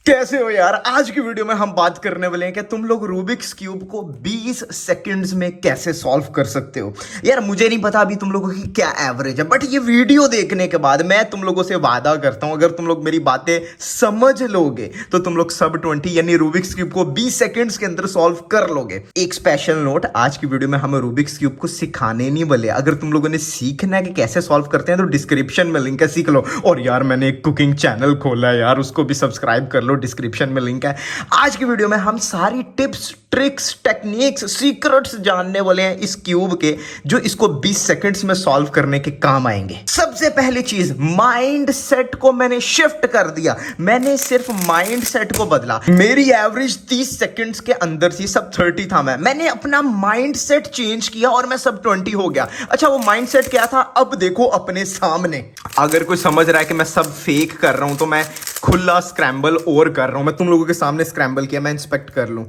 कैसे हो यार। आज की वीडियो में हम बात करने वाले हैं कि तुम लोग रूबिक्स क्यूब को 20 सेकंड्स में कैसे सॉल्व कर सकते हो। यार मुझे नहीं पता अभी तुम लोगों की क्या एवरेज है, बट ये वीडियो देखने के बाद मैं तुम लोगों से वादा करता हूं, अगर तुम लोग मेरी बातें समझ लोगे तो तुम लोग सब 20 यानी रूबिक्स क्यूब को 20 सेकंड्स के अंदर सॉल्व कर लोगे। एक स्पेशल नोट, आज की वीडियो में हम रूबिक्स क्यूब को सिखाने नहीं वाले। अगर तुम लोगों ने सीखना है कि कैसे सॉल्व करते हैं तो डिस्क्रिप्शन में लिंक है, सीख लो। और यार मैंने एक कुकिंग चैनल खोला है यार, उसको भी सब्सक्राइब कर लो, डिस्क्रिप्शन में लिंक है। आज की वीडियो में हम सारी टिप्स, ट्रिक्स, टेक्निक्स, सीक्रेट्स जानने वाले हैं इस क्यूब के, जो इसको 20 सेकंड्स में सॉल्व करने के काम आएंगे। सबसे पहली चीज, माइंड सेट को मैंने शिफ्ट कर दिया। मैंने सिर्फ माइंड सेट को बदला। मेरी एवरेज 30 सेकंड्स के अंदर थी, सब 30 था। मैंने अपना माइंड सेट चेंज किया और मैं सब 20 हो गया। अच्छा वो माइंड सेट क्या था, अब देखो अपने सामने। अगर कोई समझ रहा है कि मैं सब फेक कर रहा हूं तो मैं खुला स्क्रैम्बल और कर रहा हूं। मैं तुम लोगों के सामने स्क्रैम्बल किया, मैं इंस्पेक्ट कर लूं।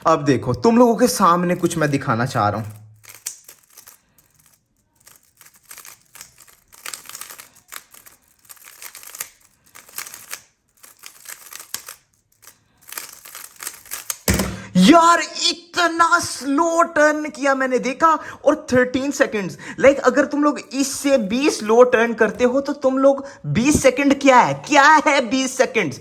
अब देखो तुम लोगों के सामने कुछ मैं दिखाना चाह रहा हूं। यार इतना स्लो टर्न किया मैंने, देखा। और 13 सेकंड्स, लाइक अगर तुम लोग इससे भी स्लो टर्न करते हो तो तुम लोग 20 सेकंड क्या है 20 सेकंड्स।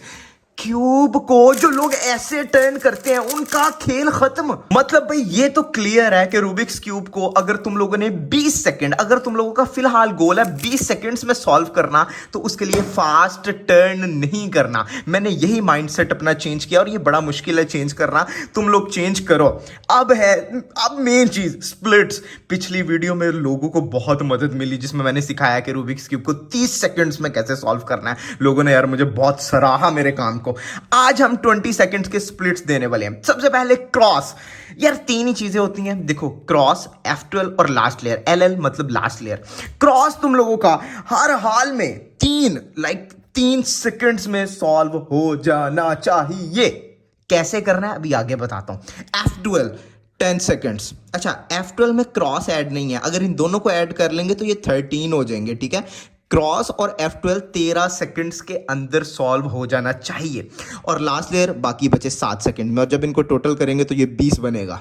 क्यूब को जो लोग ऐसे टर्न करते हैं उनका खेल खत्म। मतलब भाई ये तो क्लियर है कि रूबिक्स क्यूब को अगर तुम लोगों ने 20 सेकंड, अगर तुम लोगों का फिलहाल गोल है 20 सेकंड्स में सॉल्व करना, तो उसके लिए फास्ट टर्न नहीं करना। मैंने यही माइंडसेट अपना चेंज किया और ये बड़ा मुश्किल है चेंज करना, तुम लोग चेंज करो। अब मेन चीज, स्प्लिट्स। पिछली वीडियो में लोगों को बहुत मदद मिली जिसमें मैंने सिखाया कि रूबिक्स क्यूब को 30 सेकंड्स में कैसे सॉल्व करना है। लोगों ने यार मुझे बहुत सराहा मेरे काम को। आज हम 20 सेकंड्स के स्प्लिट्स देने वाले हैं। सबसे पहले क्रॉस। यार तीन ही चीजें होती हैं, देखो, क्रॉस, F12 और लास्ट लेयर। LL मतलब लास्ट लेयर। क्रॉस तुम लोगों का हर हाल में 3 सेकंड्स में सॉल्व हो जाना चाहिए। कैसे करना है अभी आगे बताता हूं। F12 10 seconds. अच्छा F12 में क्रॉस ऐड नहीं है, अगर इन दोनों को ऐड कर लेंगे तो ये 13 हो जाएंगे, ठीक है। क्रॉस और F12 13 सेकंड्स के अंदर सॉल्व हो जाना चाहिए। और लास्ट लेयर बाकी बचे 7 सेकंड में, और जब इनको टोटल करेंगे तो ये 20 बनेगा।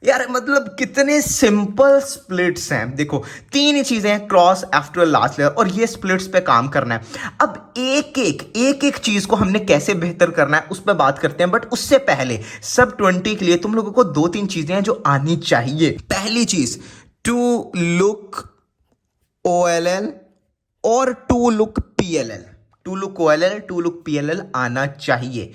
यार मतलब कितने सिंपल स्प्लिट्स हैं। देखो तीन ही चीजें हैं, क्रॉस, F12, लास्ट लेयर, और ये स्प्लिट्स पे काम करना है। अब एक चीज को हमने कैसे बेहतर करना है उस पर बात करते हैं, बट उससे पहले सब 20 के लिए तुम लोगों को 2-3 चीजें हैं जो आनी चाहिए। पहली चीज, टू लुक OLL और two look PLL। Two look OLL, two look PLL आना चाहिए।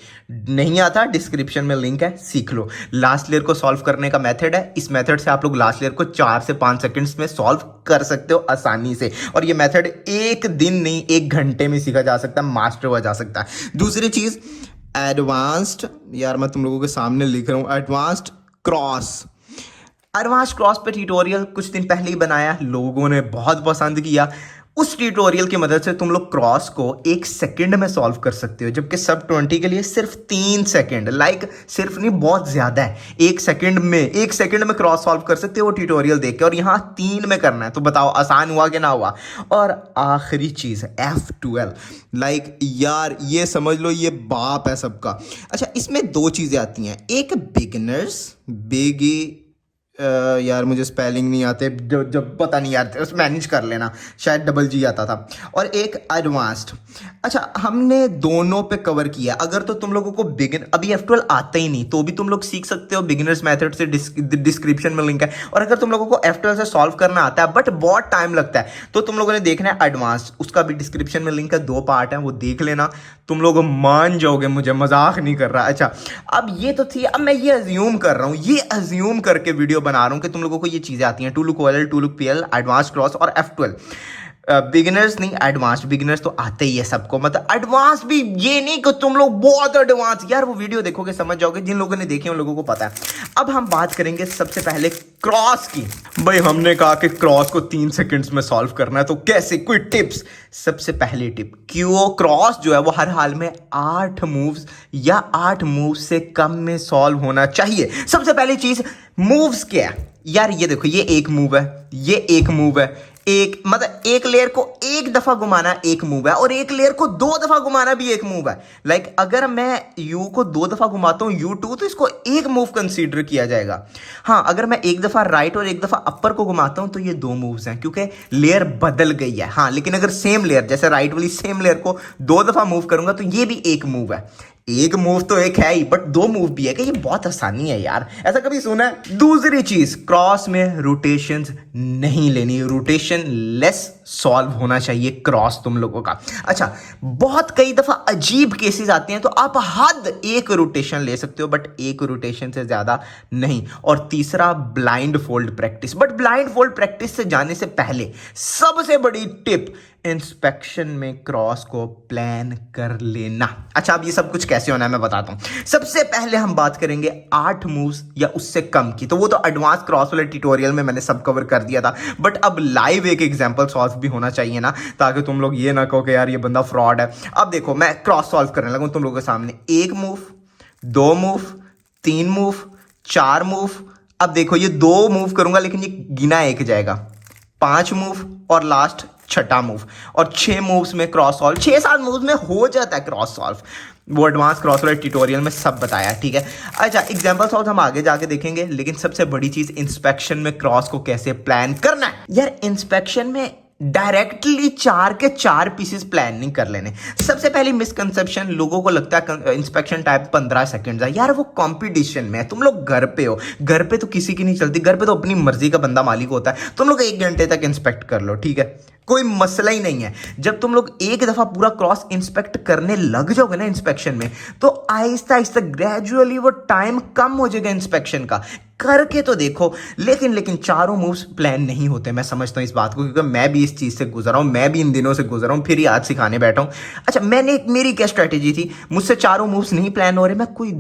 नहीं आता डिस्क्रिप्शन में लिंक है, सीख लो। लास्ट लेयर को सॉल्व करने का मेथड है, इस मेथड से आप लोग लास्ट लेयर को 4 से 5 सेकंड्स में सॉल्व कर सकते हो आसानी से। और ये मेथड एक दिन नहीं 1 घंटे में सीखा जा सकता है, मास्टर हुआ जा सकता है। दूसरी चीज, एडवांस्ड। यार मैं तुम लोगों के सामने लिख रहा हूं, एडवांस्ड क्रॉस। एडवांस क्रॉस पे ट्यूटोरियल कुछ दिन पहले ही बनाया, लोगों ने बहुत पसंद किया। उस ट्यूटोरियल की मदद से तुम लोग क्रॉस को 1 सेकंड में सॉल्व कर सकते हो, जबकि सब 20 के लिए सिर्फ 3 सेकंड, लाइक सिर्फ नहीं बहुत ज्यादा है। 1 सेकंड में क्रॉस सॉल्व कर सकते हो वो ट्यूटोरियल देख के, और यहां 3 में करना है। तो बताओ आसान हुआ कि ना हुआ। और आखिरी चीज F12, लाइक यार ये समझ लो ये बाप है सबका। अच्छा इसमें 2 चीजें आती हैं, एक बिगिनर्स, यार मुझे स्पेलिंग नहीं आते, जब पता नहीं यार, उस मैनेज कर लेना, शायद DG आता था। और एक एडवांस्ड। अच्छा हमने दोनों पे कवर किया। अगर तो तुम लोगों को अभी F12 आता ही नहीं तो भी तुम लोग सीख सकते हो बिगिनर्स मेथड से, डिस्क्रिप्शन में लिंक है। और अगर तुम लोगों को F12 से सॉल्व करना आता है बट बहुत टाइम लगता है तो तुम लोगों ने देखना है एडवांस्ड, उसका भी डिस्क्रिप्शन में लिंक है, 2 पार्ट है, वो देख लेना। तुम लोग मान जाओगे, मुझे मजाक नहीं कर रहा। अच्छा अब ये तो थी, अब मैं ये अज्यूम कर रहा हूँ, ये अज्यूम करके वीडियो बना रहा हूं कि तुम लोगों को ये चीजें आती हैं, two look OLL, two look PL, advance cross और F12। बिगिनर्स नहीं, एडवांस। बिगिनर्स तो आते ही है सबको, मतलब एडवांस भी ये नहीं कि तुम लोग बहुत एडवांस। यार वो वीडियो देखोगे समझ जाओगे, जिन लोगों ने देखी उन लोगों को पता है। अब हम बात करेंगे सबसे पहले क्रॉस की। भाई हमने कहा कि क्रॉस को 3 सेकंड्स में सॉल्व करना है, तो कैसे, कोई टिप्स। सबसे पहली टिप, क्यों क्रॉस जो है वो हर हाल में 8 मूव्स या 8 मूव्स से कम में सॉल्व होना चाहिए। सबसे पहली चीज, मूव्स क्या है यार, ये देखो, ये एक मूव है, ये एक मूव है, एक मतलब एक लेयर को एक दफा घुमाना एक मूव है, और एक लेयर को दो दफा घुमाना भी एक मूव है। लाइक अगर मैं यू को दो दफा घुमाता हूं U2, तो इसको एक मूव कंसीडर किया जाएगा। हाँ, अगर मैं एक दफा राइट और एक दफा अपर को घुमाता हूं तो ये दो मूव्स हैं, क्योंकि लेयर बदल गई है। हाँ, लेकिन अगर सेम लेयर, जैसे राइट वाली सेम लेयर को दो दफा मूव करूंगा तो ये भी एक मूव है। एक मूव तो एक है ही, बट दो मूव भी है कि ये बहुत आसानी है यार, ऐसा कभी सुना है? दूसरी चीज, क्रॉस में रोटेशंस नहीं लेनी, रोटेशन लेस सॉल्व होना चाहिए क्रॉस तुम लोगों का। अच्छा, बहुत कई दफा अजीब केसेस आते हैं तो आप हद एक रोटेशन ले सकते हो, बट एक रोटेशन से ज्यादा नहीं। और तीसरा, blind fold practice. But blind fold practice से जाने से पहले सबसे बड़ी टिप, इंस्पेक्शन में क्रॉस को प्लान कर लेना। अच्छा, अब ये सब कुछ कैसे होना है मैं बताता हूं। सबसे पहले हम बात करेंगे 8 मूव्स या उससे कम की, तो वो तो एडवांस क्रॉस वाले ट्यूटोरियल में मैंने सब कवर कर दिया था, बट अब लाइव एक एग्जांपल सॉल्व भी होना चाहिए ना, ताकि तुम लोग ये ना कहो कि यार ये बंदा फ्रॉड है। अब देखो, मैं क्रॉस सॉल्व करने लगा तुम लोगों के सामने। एक मूव, दो मूव, तीन मूव, चार मूव। अब देखो, ये दो मूव करूंगा लेकिन ये गिना एक जाएगा। 5 मूव और लास्ट छठा मूव, और 6 मूव्स में क्रॉस सॉल्व, 6-7 मूव्स में हो जाता है क्रॉस सॉल्व। वो एडवांस क्रॉस वाले ट्यूटोरियल में सब बताया, ठीक है। अच्छा, एग्जांपल सॉल्व हम आगे जाके देखेंगे, लेकिन सबसे बड़ी चीज, इंस्पेक्शन में क्रॉस को कैसे प्लान करना है। यार, इंस्पेक्शन में डायरेक्टली 4 के 4 पीसेस प्लान नहीं कर लेने। सबसे पहली मिसकंसेप्शन, लोगों को लगता है इंस्पेक्शन टाइम 15 सेकंड है। यार, वो कंपटीशन में है, तुम लोग घर पे हो, घर पे तो किसी की नहीं चलती, घर पे तो अपनी मर्जी का बंदा मालिक होता है। तुम लोग 1 घंटे तक इंस्पेक्ट कर लो, ठीक है, कोई मसला ही नहीं है। जब तुम लोग एक दफा पूरा क्रॉस इंस्पेक्ट करने लग जाओगे ना इंस्पेक्शन में, तो आहिस्ता आहिस्ता ग्रेजुअली वो टाइम कम हो जाएगा इंस्पेक्शन का। करके तो देखो। लेकिन चारों मूव्स प्लान नहीं होते, मैं समझता हूं इस बात को, क्योंकि मैं भी इस चीज से गुजरा हूं, मैं भी इन दिनों से गुजरा हूं, फिर ही आज सिखाने बैठा हूं। अच्छा, मेरी क्या स्ट्रेटेजी थी, मुझसे चारों मूव्स नहीं प्लान हो रहे, मैं कोई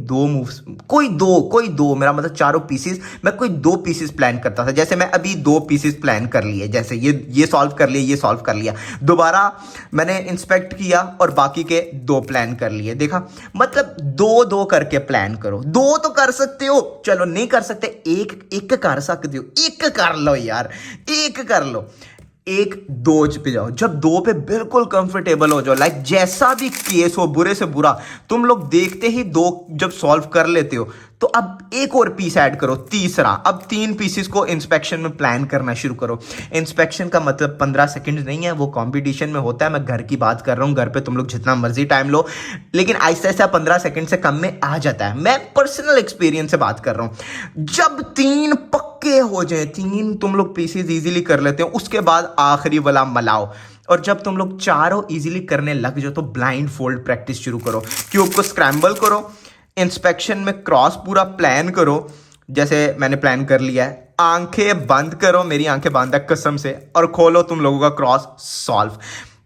दो, मेरा मतलब चारों पीसेस, मैं कोई 2 पीसेस प्लान करता था। जैसे मैं अभी 2 पीसेस प्लान कर लिए, जैसे ये सॉल्व कर लिया, ये सॉल्व कर लिया, दोबारा मैंने इंस्पेक्ट किया और बाकी के 2 प्लान कर लिए। देखा, मतलब 2-2 करके प्लान करो। 2 तो कर सकते हो, चलो नहीं कर सकते एक कर सकते हो, एक कर लो यार, एक कर लो। 1-2 पे जाओ, जब 2 पे बिल्कुल कंफर्टेबल हो जाओ, लाइक जैसा भी केस हो, बुरे से बुरा, तुम लोग देखते ही 2 जब सॉल्व कर लेते हो, तो अब एक और पीस ऐड करो, तीसरा। अब 3 पीसेस को इंस्पेक्शन में प्लान करना शुरू करो। इंस्पेक्शन का मतलब 15 सेकंड नहीं है, वो कंपटीशन में होता है। मैं घर की बात कर रहा हूँ, घर पे तुम लोग जितना मर्जी टाइम लो, लेकिन आहिस्ता आहिस्ता 15 सेकंड से कम में आ जाता है। मैं पर्सनल एक्सपीरियंस से बात कर रहा हूँ। जब 3 पक्के हो जाए, 3 तुम लोग पीसेस इजीली कर लेते हो, उसके बाद आखिरी वाला मलाओ। और जब तुम लोग चारों इजीली करने लग जाओ, तो ब्लाइंड फोल्ड प्रैक्टिस शुरू करो। क्यूब को स्क्रैम्बल करो, इंस्पेक्शन में क्रॉस पूरा प्लान करो, जैसे मैंने प्लान कर लिया है। आंखें बंद करो, मेरी आंखें बंद है कसम से, और खोलो तुम लोगों का क्रॉस सॉल्व।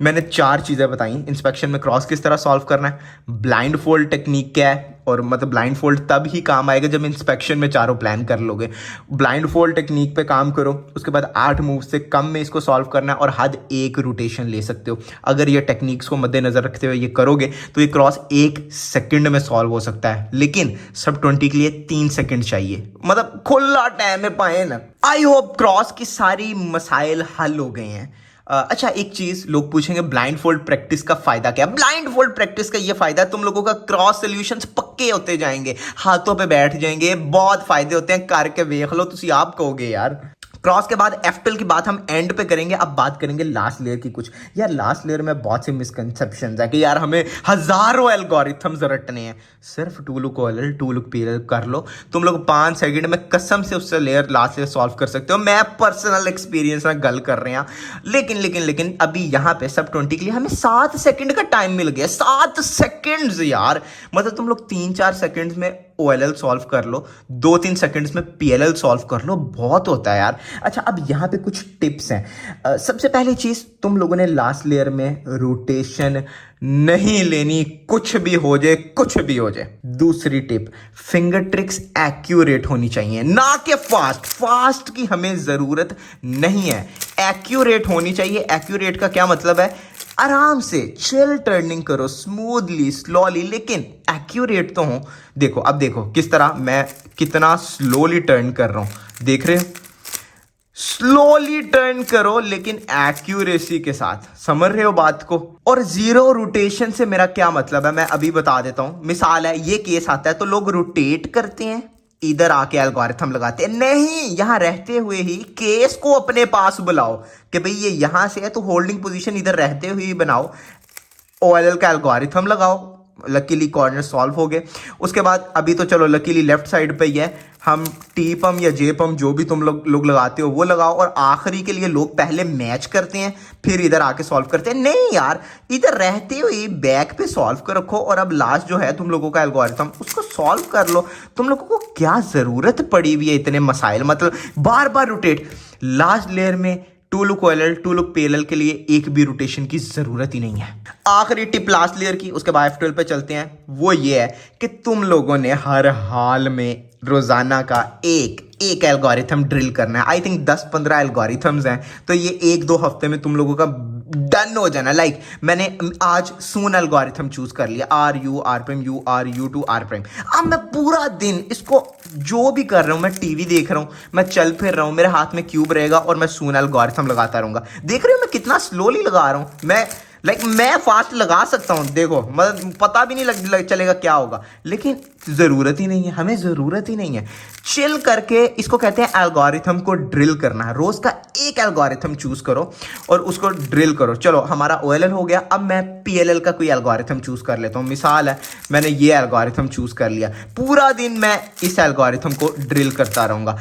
मैंने 4 चीजें बताई इंस्पेक्शन में क्रॉस किस तरह सॉल्व करना है, ब्लाइंड फोल्ड टेक्निक क्या है, और मतलब ब्लाइंड फोल्ड तब ही काम आएगा जब इंस्पेक्शन में चारों प्लान कर लोगे। ब्लाइंड फोल्ड टेक्निक पे काम करो, उसके बाद 8 मूव से कम में इसको सॉल्व करना है, और हद 1 रोटेशन ले सकते हो। अगर ये टेक्निक्स को मद्देनजर रखते हुए ये करोगे तो ये क्रॉस 1 सेकंड में सॉल्व हो सकता है, लेकिन सब 20 के लिए 3 सेकंड चाहिए, मतलब खुला टाइम में पाए ना। आई होप क्रॉस की सारी मसाइल हल हो गए हैं। अच्छा, एक चीज लोग पूछेंगे, ब्लाइंड फोल्ड प्रैक्टिस का फायदा क्या है? ब्लाइंड फोल्ड प्रैक्टिस का ये फायदा है, तुम लोगों का क्रॉस सॉल्यूशंस पक्के होते जाएंगे, हाथों पे बैठ जाएंगे, बहुत फायदे होते हैं, करके देख लो, तुसी आप कहोगे यार। क्रॉस के बाद एफ्टल की बात हम एंड पे करेंगे। अब बात करेंगे लास्ट लेयर की कुछ। यार, लास्ट लेयर में बहुत से मिसकंसेप्शंस है कि यार हमें हजारों एल्गोरिथम्स रटने हैं। सिर्फ 2 लुक OLL 2 लुक PLL कर लो, तुम लोग 5 सेकंड में कसम से उससे लेयर लास्ट लेयर सॉल्व कर सकते हो। मैं पर्सनल एक्सपीरियंस में गल कर रहे हैं, लेकिन अभी यहाँ पे सब 20 के लिए हमें 7 सेकंड का टाइम मिल गया। 7 सेकंड्स यार, मतलब तुम लोग 3-4 सेकंड्स में OLL सॉल्व कर लो, 2-3 सेकंड्स में PLL सॉल्व कर लो, बहुत होता है यार। अच्छा, अब यहाँ पे कुछ टिप्स हैं। सबसे पहली चीज, तुम लोगों ने लास्ट लेयर में रोटेशन नहीं लेनी, कुछ भी हो जाए, कुछ भी हो जाए। दूसरी टिप, फिंगर ट्रिक्स एक्यूरेट होनी चाहिए, ना कि फास्ट की हमें जरूरत नहीं है, एक्यूरेट होनी चाहिए। एक्यूरेट का क्या मतलब है? आराम से चिल टर्निंग करो, स्मूथली स्लोली, लेकिन एक्यूरेट तो हो। देखो, अब देखो किस तरह मैं कितना स्लोली टर्न कर रहा हूं, देख रहे हो? स्लोली टर्न करो लेकिन एक्यूरेसी के साथ, समझ रहे हो बात को। और जीरो रोटेशन से मेरा क्या मतलब है मैं अभी बता देता हूं। मिसाल है, ये केस आता है तो लोग रोटेट करते हैं, इधर आके एल्गोरिथम लगाते हैं। नहीं, यहां रहते हुए ही केस को अपने पास बुलाओ कि भाई ये यहां से है तो होल्डिंग पोजीशन इधर रहते हुए ही बनाओ, OLL का एल्गोरिथम लगाओ, लकीली कॉर्नर सॉल्व हो गए। उसके बाद अभी तो चलो लकीली लेफ्ट साइड पे ही है, हम टी पम या जे पम जो भी तुम लोग लगाते हो वो लगाओ। और आखिरी के लिए लोग पहले मैच करते हैं फिर इधर आके सॉल्व करते हैं। नहीं यार, इधर रहते हुए बैक पे सॉल्व कर रखो और अब लास्ट जो है तुम लोगों का एल्गोरिथम उसको सॉल्व कर लो। तुम लोगों को क्या जरूरत पड़ी हुई है इतने मसाइल, मतलब बार बार रोटेट। लास्ट लेयर में two look OLL two look PLL के लिए एक भी रोटेशन की जरूरत ही नहीं है। आखिरी टिप लास्ट लेयर की, उसके बाद F12 पे चलते हैं। वो ये है कि तुम लोगों ने हर हाल में रोजाना का एक एल्गोरिथम ड्रिल करना है। आई थिंक 10-15 एल्गोरिथम्स हैं, तो ये 1-2 हफ्ते में तुम लोगों का डन हो जाना। लाइक मैंने आज सून एल्गोरिथम चूज कर लिया, RU RPM U RU to R'। अब मैं पूरा दिन इसको जो भी कर रहा हूं, मैं टीवी देख रहा हूं, मैं चल फिर रहा हूं, मेरे हाथ में क्यूब रहेगा और मैं सून एल्गोरिथम लगाता रहूंगा। देख रहे हो मैं कितना स्लोली लगा रहा हूं। मैं फास्ट लगा सकता हूं, देखो मतलब पता भी नहीं चलेगा क्या होगा, लेकिन जरूरत ही नहीं है, हमें जरूरत ही नहीं है। चिल करके इसको कहते हैं एल्गोरिथम को ड्रिल करना है। रोज का एक एल्गोरिथम चूज करो और उसको ड्रिल करो। चलो हमारा OLL हो गया, अब मैं PLL का कोई एल्गोरिथम चूज कर लेता हूं। मिसाल है, मैंने ये एल्गोरिथम चूज कर लिया, पूरा दिन मैं इस एल्गोरिथम को ड्रिल करता रहूंगा।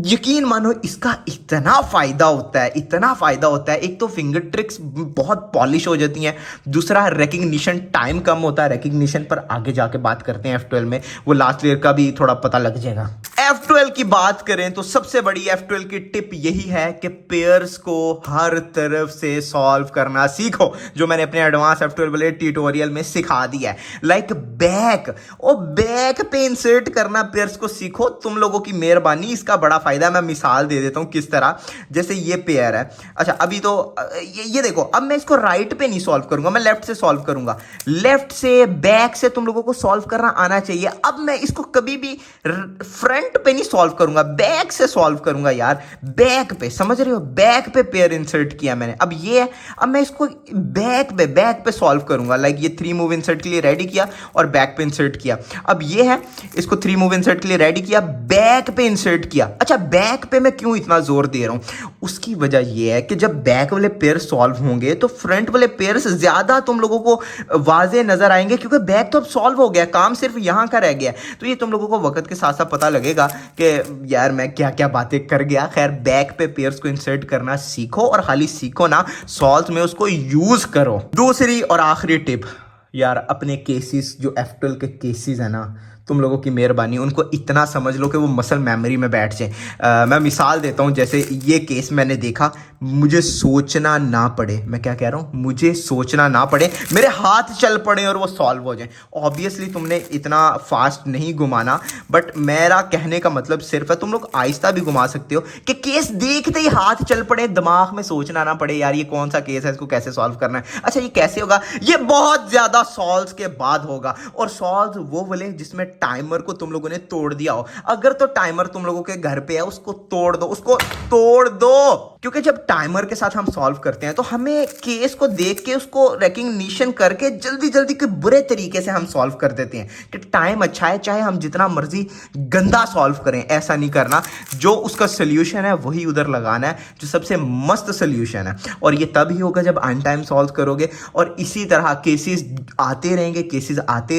यकीन मानो इसका इतना फायदा होता है, इतना फायदा होता है। एक तो फिंगर ट्रिक्स बहुत पॉलिश हो जाती हैं, दूसरा रिकग्निशन टाइम कम होता है। रिकग्निशन पर आगे जाके बात करते हैं F12 में, वो लास्ट लेयर का भी थोड़ा पता लग जाएगा। F12 की बात करें तो सबसे बड़ी F12 की टिप यही है कि पेयर्स को हर तरफ से सॉल्व करना सीखो, जो मैंने अपने एडवांस F12 वाले ट्यूटोरियल में सिखा दिया है। लाइक बैक पे इंसर्ट करना पेयर्स को सीखो, तुम लोगों की मेहरबानी। इसका बड़ा फायदा मैं मिसाल दे देता हूं किस तरह। जैसे ये पेयर है, अच्छा अभी तो ये देखो, अब मैं इसको राइट पे नहीं सॉल्व करूंगा, मैं लेफ्ट से सॉल्व करूंगा। लेफ्ट से बैक से तुम लोगों को सॉल्व करना आना चाहिए। अब मैं इसको कभी भी फ्रंट पे नहीं सॉल्व करूंगा, बैक से सॉल्व करूंगा यार, बैक पे, समझ रहे हो, बैक पे पेयर इंसर्ट किया मैंने। अब ये है, अब मैं इसको बैक पे सॉल्व करूंगा। लाइक ये 3 मूव इंसर्ट के लिए रेडी किया और बैक पे इंसर्ट किया। अब ये है, इसको 3 मूव इंसर्ट के लिए रेडी किया, बैक पे इंसर्ट किया। अच्छा बैक पे मैं क्यों इतना जोर दे रहा हूं, उसकी वजह यह है कि जब बैक वाले पेयर सॉल्व होंगे तो फ्रंट वाले पेयर ज्यादा तुम लोगों को वाजे नजर आएंगे, क्योंकि बैक तो अब सॉल्व हो गया, काम सिर्फ यहां का रह गया। तो ये तुम लोगों को वक्त के साथ साथ पता लगेगा कि यार मैं क्या क्या बातें कर गया। खैर, बैक पे पेयर्स को इंसर्ट करना सीखो, और खाली सीखो ना, सॉल्व में उसको यूज करो। दूसरी और आखिरी टिप यार, अपने केसेस जो F12 के केसेस है ना, तुम लोगों की मेहरबानी उनको इतना समझ लो कि वो मसल मेमोरी में बैठ जाए। मैं मिसाल देता हूँ, जैसे ये केस मैंने देखा, मुझे सोचना ना पड़े, मैं क्या कह रहा हूँ, मुझे सोचना ना पड़े, मेरे हाथ चल पड़े और वो सॉल्व हो जाए। ऑब्वियसली तुमने इतना फास्ट नहीं घुमाना, बट मेरा कहने का मतलब सिर्फ है तुम लोग आहिस्ता भी घुमा सकते हो कि केस देखते ही हाथ चल पड़े, दिमाग में सोचना ना पड़े यार ये कौन सा केस है, इसको कैसे सॉल्व करना है, अच्छा ये कैसे होगा। ये बहुत ज्यादा सॉल्व के बाद होगा, और सॉल्व वो वाले जिसमें टाइमर को तुम लोगों ने तोड़ दिया हो। अगर तो टाइमर तुम लोगों के घर पे है, उसको तोड़ दो, उसको तोड़ दो, क्योंकि जब टाइमर के साथ हम सॉल्व करते हैं तो हमें केस को देख के उसको रिकग्निशन करके जल्दी जल्दी के बुरे तरीके से हम सॉल्व कर देते हैं कि टाइम अच्छा है, चाहे हम जितना मर्जी गंदा सॉल्व करें। ऐसा नहीं करना, जो उसका सोल्यूशन है वही उधर लगाना है, जो सबसे मस्त सोल्यूशन है। और ये तभी होगा जब अन टाइम सॉल्व करोगे, और इसी तरह केसेस आते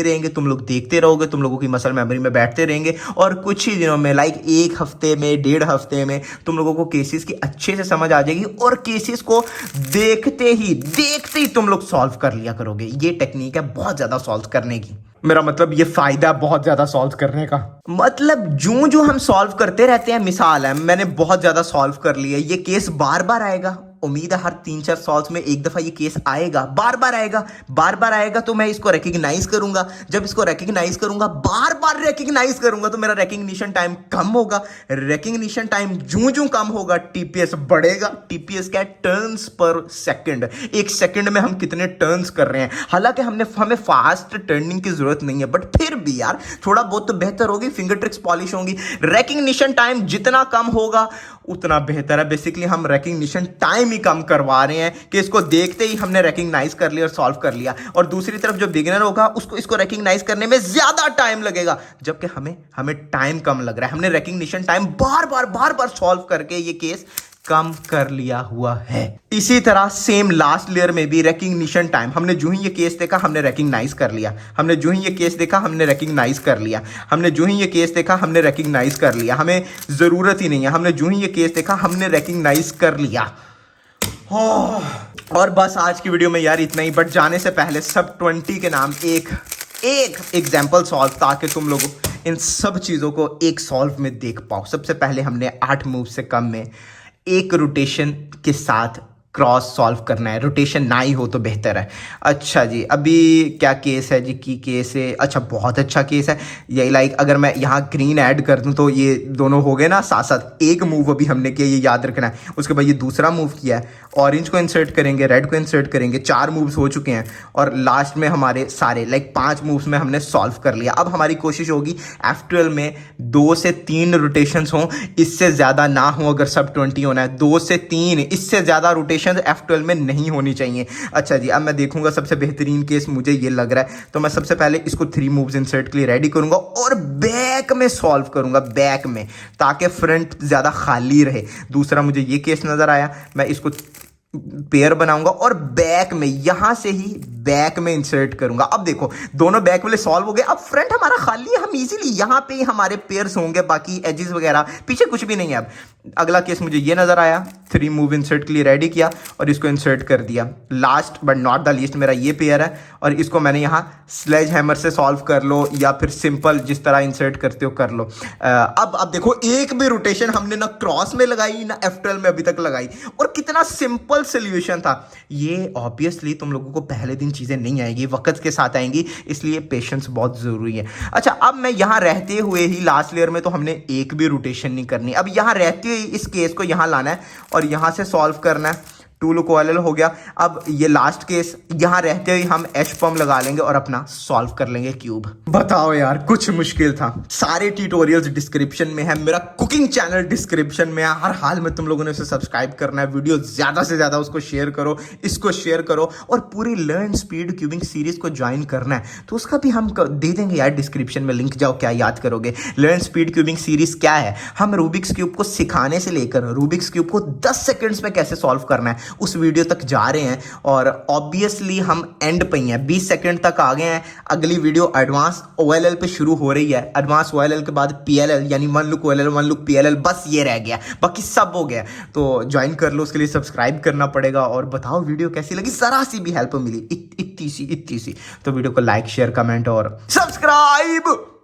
रहेंगे, तुम लोग देखते रहोगे, तुम लोगों की मसल मेमोरी में बैठते रहेंगे, और कुछ ही दिनों में, लाइक 1 हफ्ते में, 1.5 हफ्ते में तुम लोगों को केसेस की अच्छे से समझ आ जाएगी, और केसेस को देखते ही तुम लोग सॉल्व कर लिया करोगे। ये टेक्निक है बहुत ज्यादा सॉल्व करने की, मेरा मतलब ये फायदा बहुत ज्यादा सॉल्व करने का। मतलब जो हम सॉल्व करते रहते हैं, मिसाल है मैंने बहुत ज्यादा सॉल्व कर लिया, ये केस बार बार आएगा, उम्मीद है हर 3-4 सॉल्व में एक दफा ये केस आएगा, बार बार आएगा तो मैं इसको रिकग्नाइज करूंगा। जब इसको रिकग्नाइज करूंगा, बार बार रिकग्नाइज करूंगा, तो मेरा रिकग्निशन टाइम कम होगा। रिकग्निशन टाइम जूं कम होगा, टीपीएस बढ़ेगा। टीपीएस क्या है? Turns per second. एक सेकंड में हम कितने टर्न्स कर रहे हैं। हालांकि हमें फास्ट टर्निंग की जरूरत नहीं है, बट फिर भी यार थोड़ा बहुत तो बेहतर होगी, फिंगर ट्रिक्स पॉलिश होंगी। रिकग्निशन टाइम जितना कम होगा उतना बेहतर है। बेसिकली हम रिकग्निशन टाइम ही कम करवा रहे हैं कि इसको देखते ही हमने रिकग्नाइज कर लिया और सॉल्व कर लिया, और दूसरी तरफ जो बिगिनर होगा उसको इसको रिकग्नाइज करने में ज्यादा टाइम लगेगा, जबकि हमें टाइम कम लग रहा है। हमने रिकग्निशन टाइम बार बार सॉल्व करके ये केस कम कर लिया हुआ है। इसी तरह सेम लास्ट लेयर में भी रिकग्निशन टाइम, हमने जो ही ये केस देखा हमने रिकग्नाइज कर लिया, हमने जो ही ये केस देखा हमने रिकग्नाइज कर लिया, हमने जो ही ये केस देखा हमने रिकग्नाइज कर लिया, हमें जरूरत ही नहीं है, हमने जो ही ये केस देखा हमने रिकग्नाइज कर लिया। और बस आज की वीडियो में यार इतना ही, बट जाने से पहले सब 20 के नाम एक एग्जाम्पल सॉल्व, ताकि तुम लोग इन सब चीज़ों को एक सॉल्व में देख पाओ। सबसे पहले हमने 8 मूव से कम में एक रोटेशन के साथ क्रॉस सॉल्व करना है। रोटेशन ना ही हो तो बेहतर है। अच्छा जी, अभी क्या केस है जी? की केस है। अच्छा, बहुत अच्छा केस है ये। लाइक अगर मैं यहाँ ग्रीन ऐड कर दूँ तो ये दोनों हो गए ना साथ साथ। एक मूव अभी हमने किया, ये याद रखना है। उसके बाद ये दूसरा मूव किया है, ऑरेंज को इंसर्ट करेंगे, रेड को इंसर्ट करेंगे। 4 मूव्स हो चुके हैं और लास्ट में हमारे सारे 5 मूव्स में हमने सॉल्व कर लिया। अब हमारी कोशिश होगी F12 में 2 से 3 रोटेशंस हों, इससे ज़्यादा ना हो। अगर सब 20 होना है 2 से 3, इससे ज़्यादा रोटेशन F12 में नहीं होनी चाहिए। अच्छा जी, अब मैं देखूंगा सबसे बेहतरीन केस मुझे ये लग रहा है, तो मैं सबसे पहले इसको 3 मूव्स इंसर्ट के लिए रेडी करूंगा और बैक में सॉल्व करूंगा, बैक में, ताकि फ्रंट ज़्यादा खाली रहे। दूसरा मुझे ये केस नज़र आया, मैं इसको पेयर बनाऊंगा और बैक में, यहां से ही बैक में इंसर्ट करूंगा। अब देखो दोनों बैक वाले सॉल्व हो गए। अब फ्रंट हमारा खाली है, हम इजीली यहां पे ही हमारे पेयर्स होंगे, बाकी एजेस वगैरह पीछे कुछ भी नहीं है। अब अगला केस मुझे ये नजर आया, 3 मूव इंसर्ट के लिए रेडी किया और इसको इंसर्ट कर दिया। Last but not the least मेरा ये पेयर है और इसको मैंने यहाँ स्लेज हैमर से सॉल्व कर लो या फिर सिंपल जिस तरह इंसर्ट करते हो कर लो। अब देखो एक भी रोटेशन हमने ना क्रॉस में लगाई ना F12 में अभी तक लगाई, और कितना सिंपल सॉल्यूशन था ये। ऑब्वियसली तुम लोगों को पहले दिन चीजें नहीं आएंगी, वक्त के साथ आएंगी, इसलिए पेशेंस बहुत जरूरी है। अच्छा, अब मैं यहां रहते हुए ही लास्ट लेयर में तो हमने एक भी रोटेशन नहीं करनी। अब यहां रहते हुए इस केस को यहां लाना है और यहां से सॉल्व करना है। 2 लुक OLL हो गया। अब ये लास्ट केस यहां रहते हुए हम एच पम लगा लेंगे और अपना सॉल्व कर लेंगे क्यूब। बताओ यार, कुछ मुश्किल था। सारे ट्यूटोरियल्स डिस्क्रिप्शन में है, मेरा कुकिंग चैनल डिस्क्रिप्शन में है। हर हाल में तुम लोगों ने उसे सब्सक्राइब करना है। वीडियो ज्यादा से ज्यादा उसको शेयर करो, इसको शेयर करो, और पूरी लर्न स्पीड क्यूबिंग सीरीज को ज्वाइन करना है तो उसका भी हम दे देंगे यार डिस्क्रिप्शन में लिंक। जाओ, क्या याद करोगे। लर्न स्पीड क्यूबिंग सीरीज क्या है? हम रूबिक्स क्यूब को सिखाने से लेकर रूबिक्स क्यूब को 10 सेकंड्स में कैसे सॉल्व करना है उस वीडियो तक जा रहे हैं, और ऑब्वियसली हम एंड पे ही हैं, 20 सेकंड तक आ गए हैं। अगली वीडियो एडवांस OLL पे शुरू हो रही है। एडवांस OLL के बाद PLL, यानी 1 लुक OLL 1 लुक PLL, बस ये रह गया, बाकी सब हो गया। तो ज्वाइन कर लो, उसके लिए सब्सक्राइब करना पड़ेगा। और बताओ वीडियो कैसी लगी, जरा सी भी हेल्प मिली, इतनी सी। तो वीडियो को लाइक शेयर कमेंट और सब्सक्राइब।